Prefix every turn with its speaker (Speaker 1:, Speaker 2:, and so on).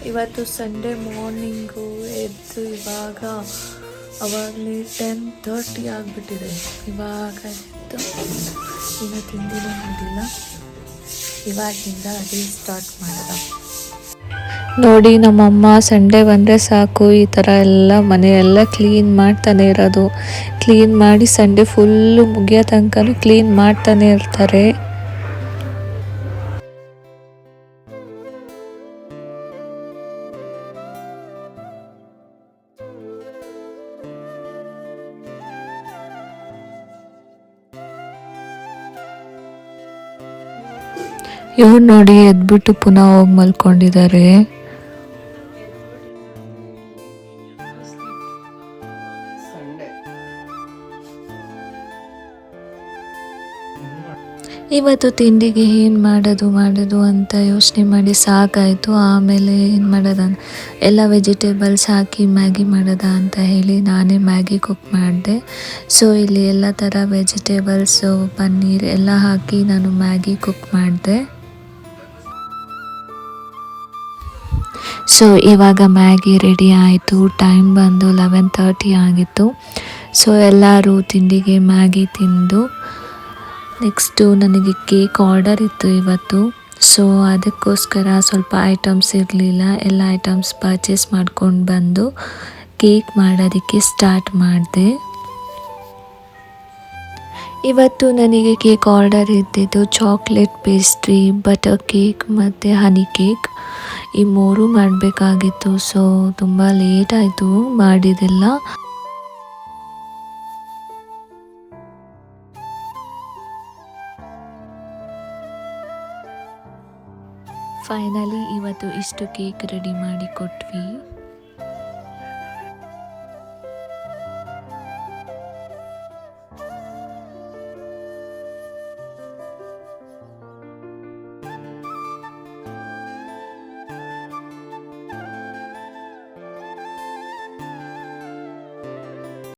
Speaker 1: ಇವತ್ತು Sunday morning ಎದ್ದು ಇವಾಗ ಅವಾಗಲೇ 10:30 ಆಗಿಬಿಟ್ಟಿದೆ. ಇವಾಗ ಎದ್ದು ಇನ್ನು ತಿಂದಿನೂ ಮಾಡಿಲ್ಲ, ಇವಾಗಿಂದ ಅದೇ ಸ್ಟಾರ್ಟ್ ಮಾಡೋದ. ನೋಡಿ ನಮ್ಮಮ್ಮ ಸಂಡೇ ಬಂದರೆ ಸಾಕು ಈ ಥರ ಎಲ್ಲ ಮನೆಯೆಲ್ಲ ಕ್ಲೀನ್ ಮಾಡ್ತಾನೆ ಇರೋದು. ಕ್ಲೀನ್ ಮಾಡಿ ಸಂಡೇ ಫುಲ್ಲು ಮುಗಿಯೋ ತನಕ ಕ್ಲೀನ್ ಮಾಡ್ತಾನೆ ಇರ್ತಾರೆ. ಇವ್ರು ನೋಡಿ ಎದ್ಬಿಟ್ಟು ಪುನಃ ಹೋಗಿ ಮಲ್ಕೊಂಡಿದ್ದಾರೆ. ಇವತ್ತು ತಿಂಡಿಗೆ ಏನು ಮಾಡೋದು ಅಂತ ಯೋಚನೆ ಮಾಡಿ ಸಾಕಾಯಿತು. ಆಮೇಲೆ ಏನು ಮಾಡೋದ, ಎಲ್ಲ ವೆಜಿಟೇಬಲ್ಸ್ ಹಾಕಿ ಮ್ಯಾಗಿ ಮಾಡೋದ ಅಂತ ಹೇಳಿ ನಾನೇ ಮ್ಯಾಗಿ ಕುಕ್ ಮಾಡಿದೆ. ಸೊ ಇಲ್ಲಿ ಎಲ್ಲ ಥರ ವೆಜಿಟೇಬಲ್ಸು, ಪನ್ನೀರ್ ಎಲ್ಲ ಹಾಕಿ ನಾನು ಮ್ಯಾಗಿ ಕುಕ್ ಮಾಡಿದೆ. ಸೊ ಇವಾಗ ಮ್ಯಾಗಿ ರೆಡಿ ಆಯಿತು. ಟೈಮ್ ಬಂದು 11:30 ಆಗಿತ್ತು. ಸೊ ಎಲ್ಲರೂ ತಿಂಡಿಗೆ ಮ್ಯಾಗಿ ತಿಂದು, ನೆಕ್ಸ್ಟು ನನಗೆ ಕೇಕ್ ಆರ್ಡರ್ ಇತ್ತು ಇವತ್ತು. ಸೊ ಅದಕ್ಕೋಸ್ಕರ ಸ್ವಲ್ಪ ಐಟಮ್ಸ್ ಇರಲಿಲ್ಲ, ಎಲ್ಲ ಐಟಮ್ಸ್ ಪರ್ಚೇಸ್ ಮಾಡ್ಕೊಂಡು ಬಂದು ಕೇಕ್ ಮಾಡೋದಕ್ಕೆ ಸ್ಟಾರ್ಟ್ ಮಾಡಿದೆ. ಇವತ್ತು ನನಗೆ ಕೇಕ್ ಆರ್ಡರ್ ಇದ್ದಿದ್ದು ಚಾಕ್ಲೇಟ್ ಪೇಸ್ಟ್ರಿ, ಬಟರ್ ಕೇಕ್ ಮತ್ತು ಹನಿ ಕೇಕ್, ಈ ಮೂರು ಮಾಡಬೇಕಾಗಿತ್ತು. ಸೊ ತುಂಬ ಲೇಟ್ ಆಯಿತು ಮಾಡಿದೆಲ್ಲ. ಫೈನಲಿ ಇವತ್ತು ಇಷ್ಟು ಕೇಕ್ ರೆಡಿ ಮಾಡಿ ಕೊಟ್ವಿ.